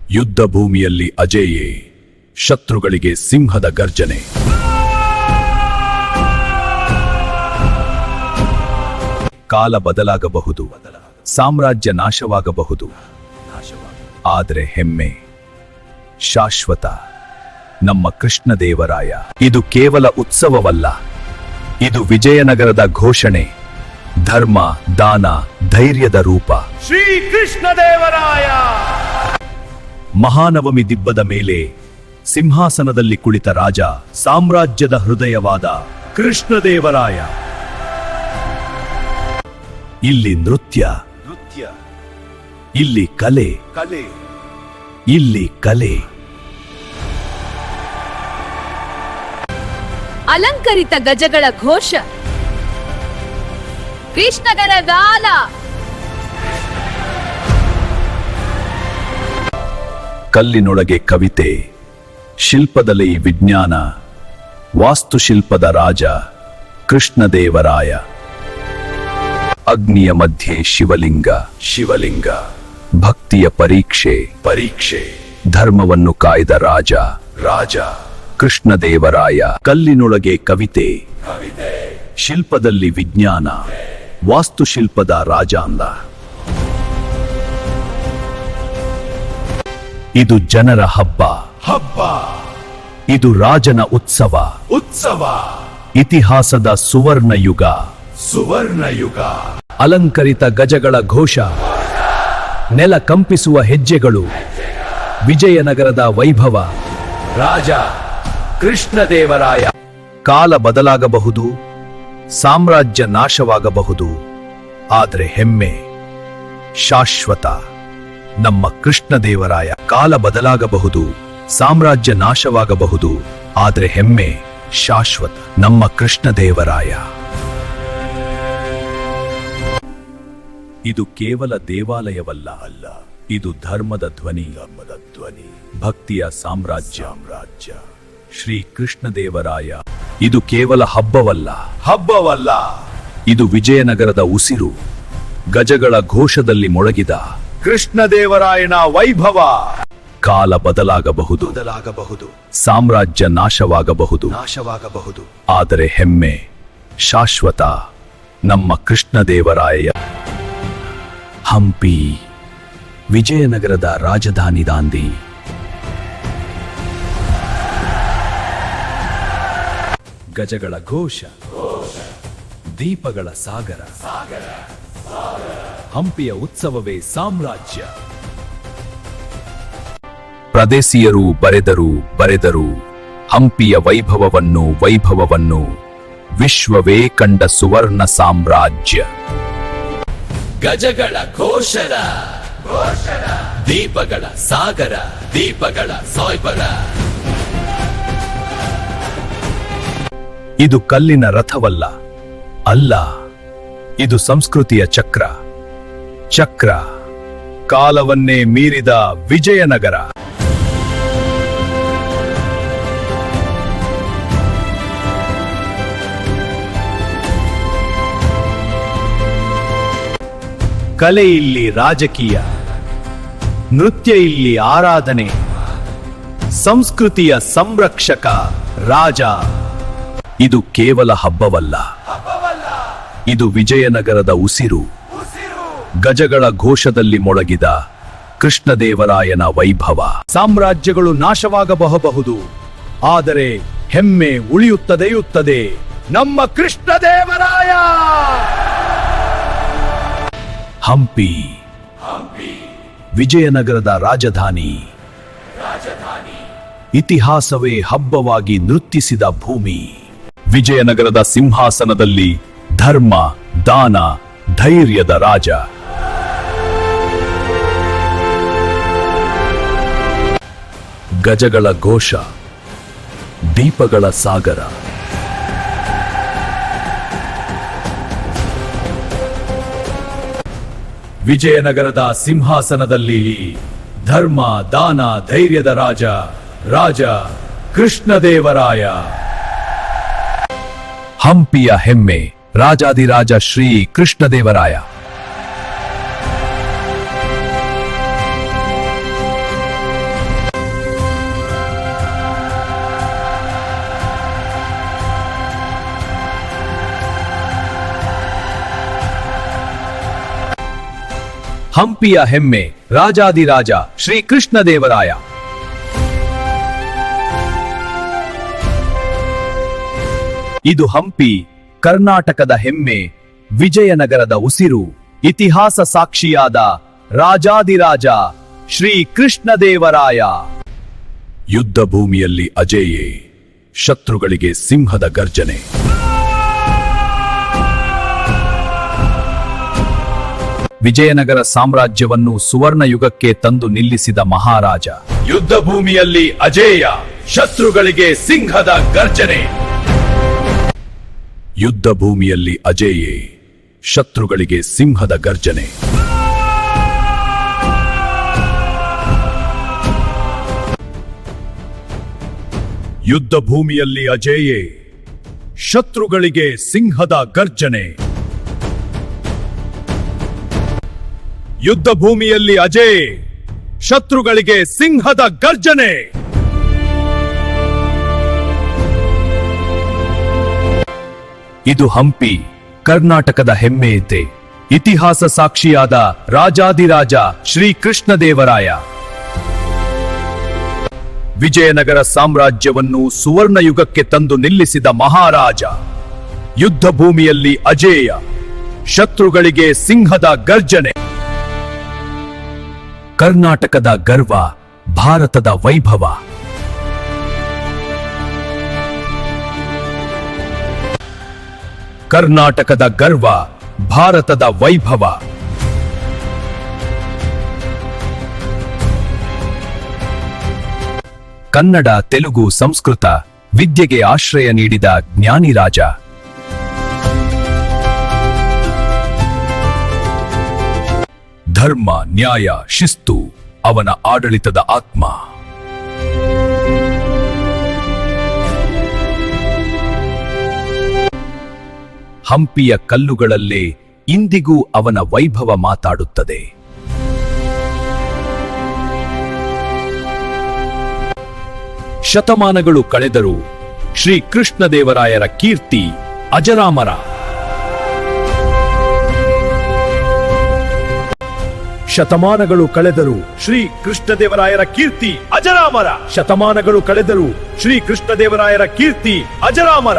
ಯುದ್ಧ ಭೂಮಿಯಲ್ಲಿ ಅಜೇಯೇ, ಶತ್ರುಗಳಿಗೆ ಸಿಂಹದ ಗರ್ಜನೆ. ಕಾಲ ಬದಲಾಗಬಹುದು, ಸಾಮ್ರಾಜ್ಯ ನಾಶವಾಗಬಹುದು, ಆದರೆ ಹೆಮ್ಮೆ ಶಾಶ್ವತ. ನಮ್ಮ ಕೃಷ್ಣದೇವರಾಯ. ಇದು ಕೇವಲ ಉತ್ಸವವಲ್ಲ, ಇದು ವಿಜಯನಗರದ ಘೋಷಣೆ, ಧರ್ಮ, ದಾನ, ಧೈರ್ಯದ ರೂಪ. ಶ್ರೀ ಕೃಷ್ಣದೇವರಾಯ. ಮಹಾನವಮಿ ದಿಬ್ಬದ ಮೇಲೆ ಸಿಂಹಾಸನದಲ್ಲಿ ಕುಳಿತ ರಾಜ, ಸಾಮ್ರಾಜ್ಯದ ಹೃದಯವಾದ ಕೃಷ್ಣದೇವರಾಯ. ಇಲ್ಲಿ ನೃತ್ಯ, ಇಲ್ಲಿ ಕಲೆ, ಇಲ್ಲಿ ಕಲೆ. ಅಲಂಕರಿತ ಗಜಗಳ ಘೋಷ, ಕೃಷ್ಣಗರ ಗಾನ. ಕಲ್ಲಿನೊಳಗೆ ಕವಿತೆ, ಶಿಲ್ಪದಲ್ಲಿ ವಿಜ್ಞಾನ, ವಾಸ್ತುಶಿಲ್ಪದ ರಾಜ ಕೃಷ್ಣದೇವರಾಯ. ಅಗ್ನಿಯ ಮಧ್ಯೆ ಶಿವಲಿಂಗ, ಭಕ್ತಿಯ ಪರೀಕ್ಷೆ, ಧರ್ಮವನ್ನು ಕಾಯ್ದ ರಾಜ ಕೃಷ್ಣದೇವರಾಯ. ಕಲ್ಲಿನೊಳಗೆ ಕವಿತೆ, ಶಿಲ್ಪದಲ್ಲಿ ವಿಜ್ಞಾನ, ವಾಸ್ತುಶಿಲ್ಪದ ರಾಜಾಂಗ. ಇದು ಜನರ ಹಬ್ಬ, ಇದು ರಾಜನ ಉತ್ಸವ, ಇತಿಹಾಸದ ಸುವರ್ಣ ಯುಗ. ಅಲಂಕರಿತ ಗಜಗಳ ಘೋಷ, ನೆಲ ಕಂಪಿಸುವ ಹೆಜ್ಜೆಗಳು, ವಿಜಯನಗರದ ವೈಭವ. ರಾಜ ಕೃಷ್ಣದೇವರಾಯ. ಕಾಲ ಬದಲಾಗಬಹುದು, ಸಾಮ್ರಾಜ್ಯ ನಾಶವಾಗಬಹುದು, ಆದರೆ ಹೆಮ್ಮೆ ಶಾಶ್ವತ. ನಮ್ಮ ಕೃಷ್ಣದೇವರಾಯ. ಕಾಲ ಬದಲಾಗಬಹುದು, ಸಾಮ್ರಾಜ್ಯ ನಾಶವಾಗಬಹುದು, ಆದರೆ ಹೆಮ್ಮೆ ಶಾಶ್ವತ. ನಮ್ಮ ಕೃಷ್ಣದೇವರಾಯ. ಇದು ಕೇವಲ ದೇವಾಲಯವಲ್ಲ, ಇದು ಧರ್ಮದ ಧ್ವನಿ, ಭಕ್ತಿಯ ಸಾಮ್ರಾಜ್ಯ. ಶ್ರೀ ಕೃಷ್ಣದೇವರಾಯ. ಇದು ಕೇವಲ ಹಬ್ಬವಲ್ಲ, ಇದು ವಿಜಯನಗರದ ಉಸಿರು, ಗಜಗಳ ಘೋಷದಲ್ಲಿ ಮೊಳಗಿದ ಕೃಷ್ಣದೇವರಾಯನ ವೈಭವ. ಕಾಲ ಬದಲಾಗಬಹುದು, ಸಾಮ್ರಾಜ್ಯ ನಾಶವಾಗಬಹುದು, ಆದರೆ ಹೆಮ್ಮೆ ಶಾಶ್ವತ. ನಮ್ಮ ಕೃಷ್ಣದೇವರಾಯ. ಹಂಪಿ, ವಿಜಯನಗರದ ರಾಜಧಾನಿ. ದಾಂದಿ, ಗಜಗಳ ಘೋಷ, ದೀಪಗಳ ಸಾಗರ. ಹಂಪಿಯ ಉತ್ಸವವೇ ಸಾಮ್ರಾಜ್ಯ. ಪ್ರದೇಶೀಯರು ಬರೆದರು ಹಂಪಿಯ ವೈಭವವನ್ನು ವಿಶ್ವವೇ ಕಂಡ ಸುವರ್ಣ ಸಾಮ್ರಾಜ್ಯ. ಗಜಗಳ ಘೋಷದ, ದೀಪಗಳ ಸಾಗರ, ದೀಪಗಳ ಸೊಯ್ಬರ. ಇದು ಕಲ್ಲಿನ ರಥವಲ್ಲ, ಇದು ಸಂಸ್ಕೃತಿಯ ಚಕ್ರ, ಕಾಲವನ್ನೇ ಮೀರಿದ ವಿಜಯನಗರ. ಕಲೆ ಇಲ್ಲಿ ರಾಜಕೀಯ, ನೃತ್ಯ ಇಲ್ಲಿ ಆರಾಧನೆ, ಸಂಸ್ಕೃತಿಯ ಸಂರಕ್ಷಕ ರಾಜ. ಇದು ಕೇವಲ ಹಬ್ಬವಲ್ಲ, ಇದು ವಿಜಯನಗರದ ಉಸಿರು, ಗಜಗಳ ಘೋಷದಲ್ಲಿ ಮೊಳಗಿದ ಕೃಷ್ಣದೇವರಾಯನ ವೈಭವ. ಸಾಮ್ರಾಜ್ಯಗಳು ನಾಶವಾಗಬಹುದು, ಆದರೆ ಹೆಮ್ಮೆ ಉಳಿಯುತ್ತದೆ. ನಮ್ಮ ಕೃಷ್ಣದೇವರಾಯ. ಹಂಪಿ, ವಿಜಯನಗರದ ರಾಜಧಾನಿ, ಇತಿಹಾಸವೇ ಹಬ್ಬವಾಗಿ ನೃತ್ಯಿಸಿದ ಭೂಮಿ. ವಿಜಯನಗರದ ಸಿಂಹಾಸನದಲ್ಲಿ ಧರ್ಮ, ದಾನ, ಧೈರ್ಯದ ರಾಜ. ಗಜಗಳ ಘೋಷ, ದೀಪಗಳ ಸಾಗರ. ವಿಜಯನಗರದ ಸಿಂಹಾಸನದಲ್ಲಿ ಧರ್ಮ, ದಾನ, ಧೈರ್ಯದ ರಾಜ ಕೃಷ್ಣದೇವರಾಯ. ಹಂಪಿಯ ಹೆಮ್ಮೆ ರಾಜಾದಿರಾಜ ಶ್ರೀ ಹಂಪಿಯ ಹೆಮ್ಮೆ ರಾಜಾದಿರಾಜ ಶ್ರೀ ಕೃಷ್ಣದೇವರಾಯ. ಇದು ಹಂಪಿ ಕರ್ನಾಟಕದ ಹೆಮ್ಮೆ, ವಿಜಯನಗರದ ಉಸಿರು, ಇತಿಹಾಸ ಸಾಕ್ಷಿಯಾದ ರಾಜಾದಿರಾಜ ಶ್ರೀ ಕೃಷ್ಣದೇವರಾಯ. ಯುದ್ಧ ಭೂಮಿಯಲ್ಲಿ ಅಜೇಯೇ, ಶತ್ರುಗಳಿಗೆ ಸಿಂಹದ ಗರ್ಜನೆ. ವಿಜಯನಗರ ಸಾಮ್ರಾಜ್ಯವನ್ನು ಸುವರ್ಣ ಯುಗಕ್ಕೆ ತಂದು ನಿಲ್ಲಿಸಿದ ಮಹಾರಾಜ. ಯುದ್ಧ ಭೂಮಿಯಲ್ಲಿ ಅಜೇಯ, ಶತ್ರುಗಳಿಗೆ ಸಿಂಹದ ಗರ್ಜನೆ. ಯುದ್ಧ ಭೂಮಿಯಲ್ಲಿ ಅಜೇಯೇ, ಶತ್ರುಗಳಿಗೆ ಸಿಂಹದ ಗರ್ಜನೆ. ಯುದ್ಧ ಭೂಮಿಯಲ್ಲಿ ಅಜೇಯೇ, ಶತ್ರುಗಳಿಗೆ ಸಿಂಹದ ಗರ್ಜನೆ. ಯುದ್ಧ ಭೂಮಿಯಲ್ಲಿ ಅಜೇಯೇ, ಶತ್ರುಗಳಿಗೆ ಸಿಂಹದ ಗರ್ಜನೆ. ಇದು ಹಂಪಿ ಕರ್ನಾಟಕದ ಹೆಮ್ಮೆಯಂತೆ, ಇತಿಹಾಸ ಸಾಕ್ಷಿಯಾದ ರಾಜಾದಿರಾಜ ಶ್ರೀ ಕೃಷ್ಣದೇವರಾಯ. ವಿಜಯನಗರ ಸಾಮ್ರಾಜ್ಯವನ್ನು ಸುವರ್ಣ ಯುಗಕ್ಕೆ ತಂದು ನಿಲ್ಲಿಸಿದ ಮಹಾರಾಜ. ಯುದ್ಧ ಭೂಮಿಯಲ್ಲಿ ಅಜೇಯ, ಶತ್ರುಗಳಿಗೆ ಸಿಂಹದ ಗರ್ಜನೆ. ಕರ್ನಾಟಕದ ಗರ್ವ, ಭಾರತದ ವೈಭವ. ಕರ್ನಾಟಕದ ಗರ್ವ, ಭಾರತದ ವೈಭವ. ಕನ್ನಡ, ತೆಲುಗು, ಸಂಸ್ಕೃತ ವಿದ್ಯೆಗೆ ಆಶ್ರಯ ನೀಡಿದ ಜ್ಞಾನಿ ರಾಜ. ಧರ್ಮ, ನ್ಯಾಯ, ಶಿಸ್ತು ಅವನ ಆಡಳಿತದ ಆತ್ಮ. ಹಂಪಿಯ ಕಲ್ಲುಗಳಲ್ಲೇ ಇಂದಿಗೂ ಅವನ ವೈಭವ ಮಾತಾಡುತ್ತದೆ. ಶತಮಾನಗಳು ಕಳೆದರೂ ಶ್ರೀ ಕೃಷ್ಣದೇವರಾಯರ ಕೀರ್ತಿ ಅಜರಾಮರ. ಶತಮಾನಗಳು ಕಳೆದರೂ ಶ್ರೀ ಕೃಷ್ಣದೇವರಾಯರ ಕೀರ್ತಿ ಅಜರಾಮರ. ಶತಮಾನಗಳು ಕಳೆದರೂ ಶ್ರೀ ಕೃಷ್ಣದೇವರಾಯರ ಕೀರ್ತಿ ಅಜರಾಮರ.